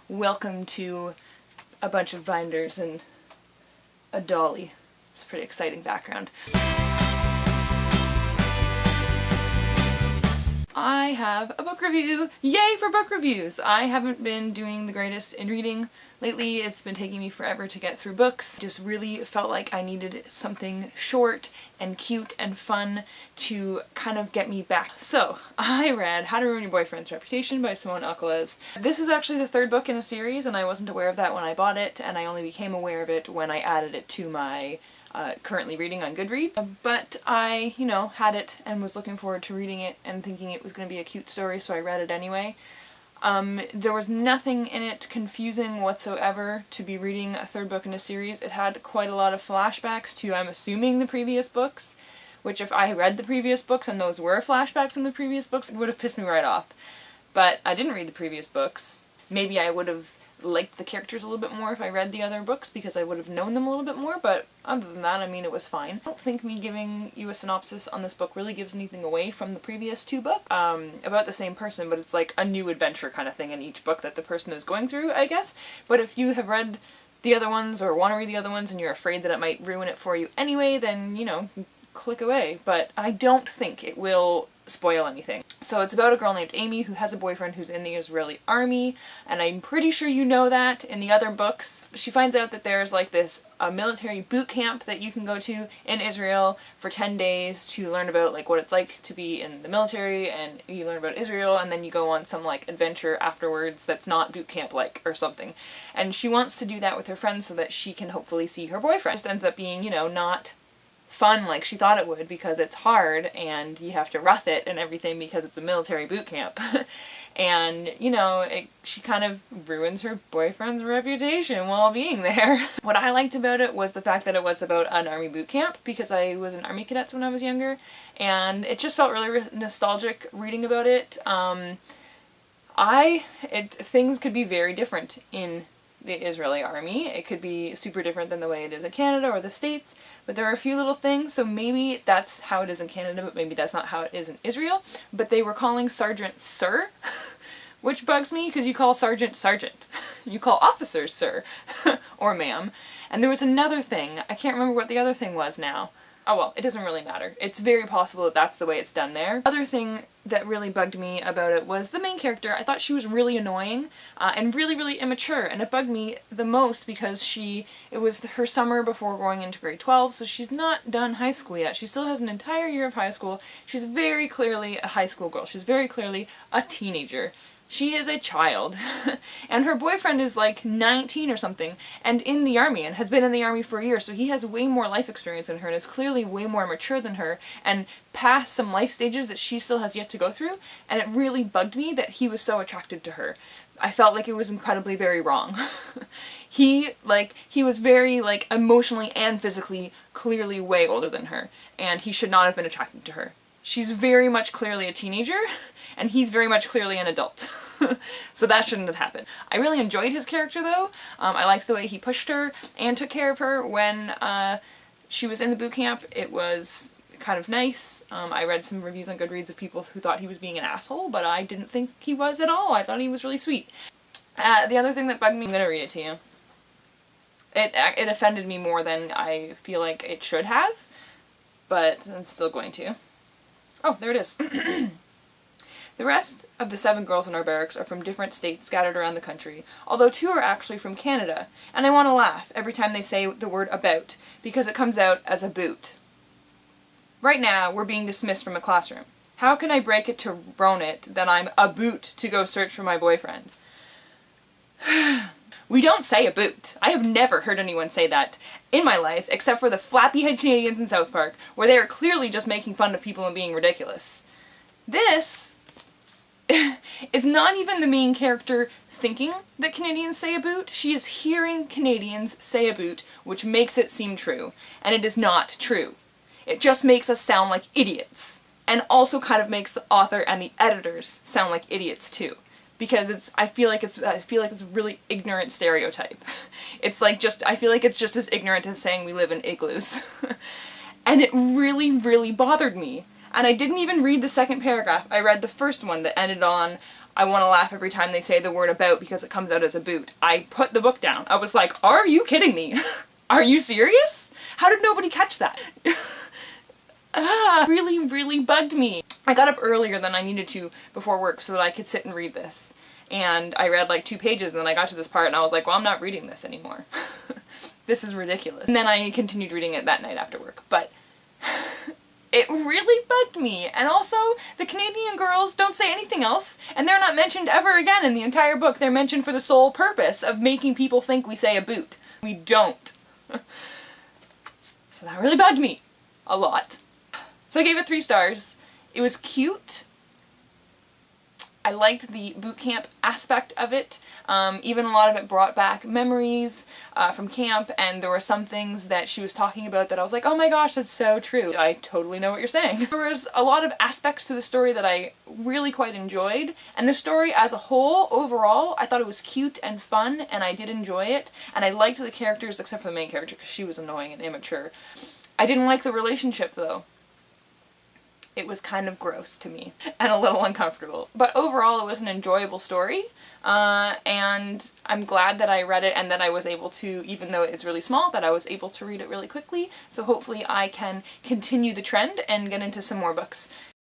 welcome to a bunch of binders and a dolly. It's a pretty exciting background. I have a book review! Yay for book reviews! I haven't been doing the greatest in reading lately. It's been taking me forever to get through books. Just really felt like I needed something short and cute and fun to kind of get me back. So, I read How to Ruin Your Boyfriend's Reputation by Simone Alcalez. This is actually the third book in a series, and I wasn't aware of that when I bought it, and I only became aware of it when I added it to my currently reading on Goodreads. But I, had it and was looking forward to reading it and thinking it was going to be a cute story, so I read it anyway. There was nothing in it confusing whatsoever to be reading a third book in a series. It had quite a lot of flashbacks to, I'm assuming, the previous books, which if I had read the previous books and those were flashbacks in the previous books, it would have pissed me right off. But I didn't read the previous books. Maybe I would have liked the characters a little bit more if I read the other books because I would have known them a little bit more, but other than that, I mean, it was fine. I don't think me giving you a synopsis on this book really gives anything away from the previous two books. About the same person, but it's like a new adventure kind of thing in each book that the person is going through, I guess. But if you have read the other ones or want to read the other ones and you're afraid that it might ruin it for you anyway, then, click away. But I don't think it will spoil anything. So it's about a girl named Amy who has a boyfriend who's in the Israeli army, and I'm pretty sure you know that in the other books. She finds out that there's like this military boot camp that you can go to in Israel for 10 days to learn about like what it's like to be in the military, and you learn about Israel and then you go on some like adventure afterwards that's not boot camp like or something. And she wants to do that with her friends so that she can hopefully see her boyfriend. It just ends up being, not fun like she thought it would because it's hard and you have to rough it and everything because it's a military boot camp. And, she kind of ruins her boyfriend's reputation while being there. What I liked about it was the fact that it was about an army boot camp because I was in Army Cadets when I was younger, and it just felt really nostalgic reading about it. Things could be very different in the Israeli army. It could be super different than the way it is in Canada or the States, but there are a few little things, so maybe that's how it is in Canada, but maybe that's not how it is in Israel. But they were calling Sergeant Sir, which bugs me because you call Sergeant Sergeant. You call officers Sir or Ma'am. And there was another thing, I can't remember what the other thing was now. Oh well, it doesn't really matter. It's very possible that that's the way it's done there. Other thing that really bugged me about it was the main character. I thought she was really annoying and really, really immature, and it bugged me the most because it was her summer before going into grade 12, so she's not done high school yet. She still has an entire year of high school. She's very clearly a high school girl. She's very clearly a teenager. She is a child, and her boyfriend is like 19 or something, and in the army, and has been in the army for a year, so he has way more life experience than her, and is clearly way more mature than her, and past some life stages that she still has yet to go through, and it really bugged me that he was so attracted to her. I felt like it was incredibly very wrong. He was very, emotionally and physically clearly way older than her, and he should not have been attracted to her. She's very much clearly a teenager, and he's very much clearly an adult. So that shouldn't have happened. I really enjoyed his character though. I liked the way he pushed her and took care of her when she was in the boot camp. It was kind of nice. I read some reviews on Goodreads of people who thought he was being an asshole, but I didn't think he was at all. I thought he was really sweet. The other thing that bugged me, I'm gonna read it to you. It offended me more than I feel like it should have, but I'm still going to. Oh, there it is. The rest of the 7 girls in our barracks are from different states scattered around the country, although 2 are actually from Canada, and I want to laugh every time they say the word about, because it comes out as a boot. Right now, we're being dismissed from a classroom. How can I break it to Ronit that I'm a boot to go search for my boyfriend? We don't say a boot. I have never heard anyone say that in my life, except for the flappy-head Canadians in South Park, where they are clearly just making fun of people and being ridiculous. This is not even the main character thinking that Canadians say a boot. She is hearing Canadians say a boot, which makes it seem true, and it is not true. It just makes us sound like idiots, and also kind of makes the author and the editors sound like idiots too. Because I feel like it's a really ignorant stereotype. I feel like it's just as ignorant as saying we live in igloos. And it really, really bothered me. And I didn't even read the second paragraph. I read the first one that ended on, I want to laugh every time they say the word about because it comes out as a boot. I put the book down. I was like, are you kidding me? Are you serious? How did nobody catch that? Really, really bugged me. I got up earlier than I needed to before work so that I could sit and read this. And I read like 2 pages and then I got to this part and I was like, well, I'm not reading this anymore. This is ridiculous. And then I continued reading it that night after work. But it really bugged me. And also, the Canadian girls don't say anything else, and they're not mentioned ever again in the entire book. They're mentioned for the sole purpose of making people think we say a boot. We don't. So that really bugged me. A lot. So I gave it 3 stars. It was cute. I liked the boot camp aspect of it. Even a lot of it brought back memories from camp, and there were some things that she was talking about that I was like, oh my gosh, that's so true. I totally know what you're saying. There was a lot of aspects to the story that I really quite enjoyed, and the story as a whole, overall, I thought it was cute and fun, and I did enjoy it, and I liked the characters except for the main character because she was annoying and immature. I didn't like the relationship though. It was kind of gross to me and a little uncomfortable. But overall it was an enjoyable story, and I'm glad that I read it and that I was able to, even though it's really small, that I was able to read it really quickly. So hopefully I can continue the trend and get into some more books.